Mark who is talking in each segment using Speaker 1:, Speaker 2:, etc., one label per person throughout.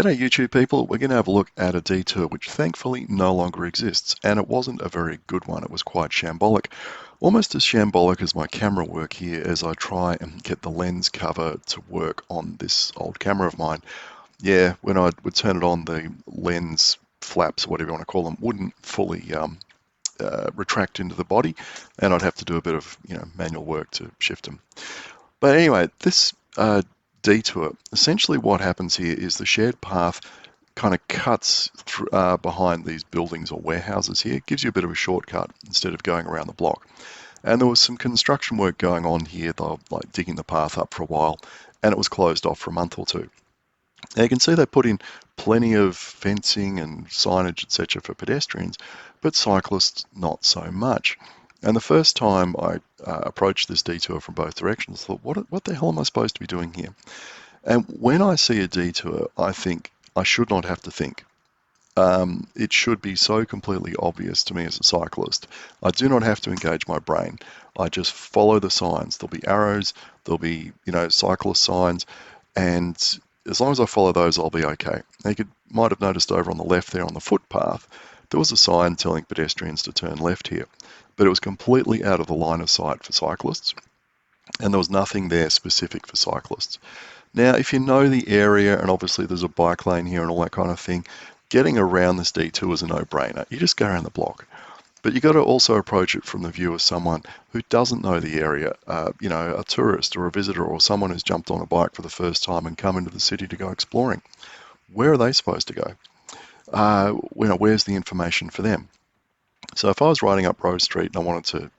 Speaker 1: G'day YouTube people, we're going to have a look at a detour which thankfully no longer exists, and it wasn't a very good one. It was quite shambolic, almost as shambolic as my camera work here as I try and get the lens cover to work on this old camera of mine. Yeah, when I would turn it on, the lens flaps, whatever you want to call them, wouldn't fully retract into the body, and I'd have to do a bit of manual work to shift them. But anyway, this detour, essentially what happens here is the shared path kind of cuts behind these buildings or warehouses here. It gives you a bit of a shortcut instead of going around the block. And there was some construction work going on here. They were like digging the path up for a while, and it was closed off for a month or two. Now you can see they put in plenty of fencing and signage, etc. for pedestrians, but cyclists not so much. And the first time I approached this detour from both directions, I thought, what the hell am I supposed to be doing here? And when I see a detour, I think I should not have to think. It should be so completely obvious to me as a cyclist. I do not have to engage my brain. I just follow the signs. There'll be arrows, there'll be, cyclist signs, and as long as I follow those, I'll be okay. Now, might have noticed over on the left there on the footpath, there was a sign telling pedestrians to turn left here, but it was completely out of the line of sight for cyclists, and there was nothing there specific for cyclists. Now, if you know the area, and obviously there's a bike lane here and all that kind of thing, getting around this detour is a no-brainer. You just go around the block. But you've got to also approach it from the view of someone who doesn't know the area, a tourist or a visitor or someone who's jumped on a bike for the first time and come into the city to go exploring. Where are they supposed to go? Where's the information for them? So if I was riding up Rose Street and I wanted to,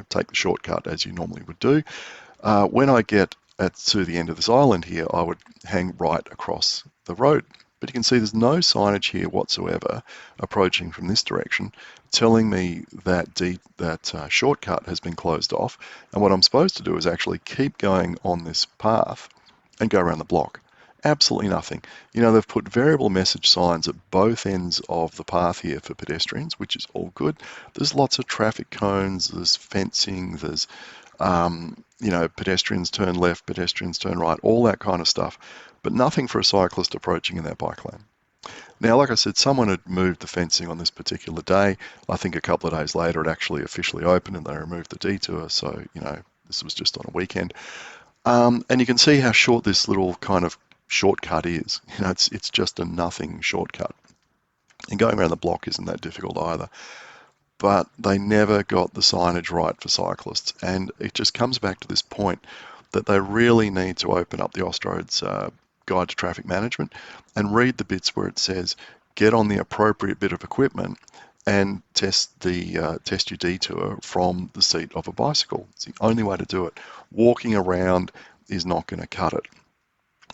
Speaker 1: take the shortcut as you normally would do, when I get to the end of this island here, I would hang right across the road. But you can see there's no signage here whatsoever approaching from this direction telling me that shortcut has been closed off. And what I'm supposed to do is actually keep going on this path and go around the block. Absolutely nothing. They've put variable message signs at both ends of the path here for pedestrians, which is all good. There's lots of traffic cones, there's fencing, there's, pedestrians turn left, pedestrians turn right, all that kind of stuff, but nothing for a cyclist approaching in that bike lane. Now, like I said, someone had moved the fencing on this particular day. I think a couple of days later it actually officially opened and they removed the detour, so, this was just on a weekend. And you can see how short this little kind of shortcut is. It's just a nothing shortcut. And going around the block isn't that difficult either. But they never got the signage right for cyclists. And it just comes back to this point that they really need to open up the Austroads Guide to Traffic Management and read the bits where it says, get on the appropriate bit of equipment and test your detour from the seat of a bicycle. It's the only way to do it. Walking around is not going to cut it.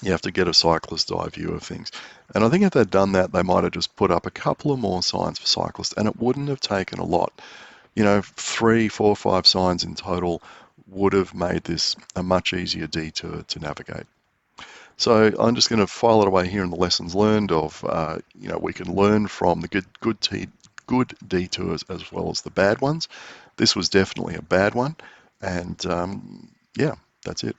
Speaker 1: You have to get a cyclist's eye view of things. And I think if they'd done that, they might have just put up a couple of more signs for cyclists, and it wouldn't have taken a lot. 3, 4, 5 signs in total would have made this a much easier detour to navigate. So I'm just going to file it away here in the lessons learned of, we can learn from the good detours as well as the bad ones. This was definitely a bad one, and yeah, that's it.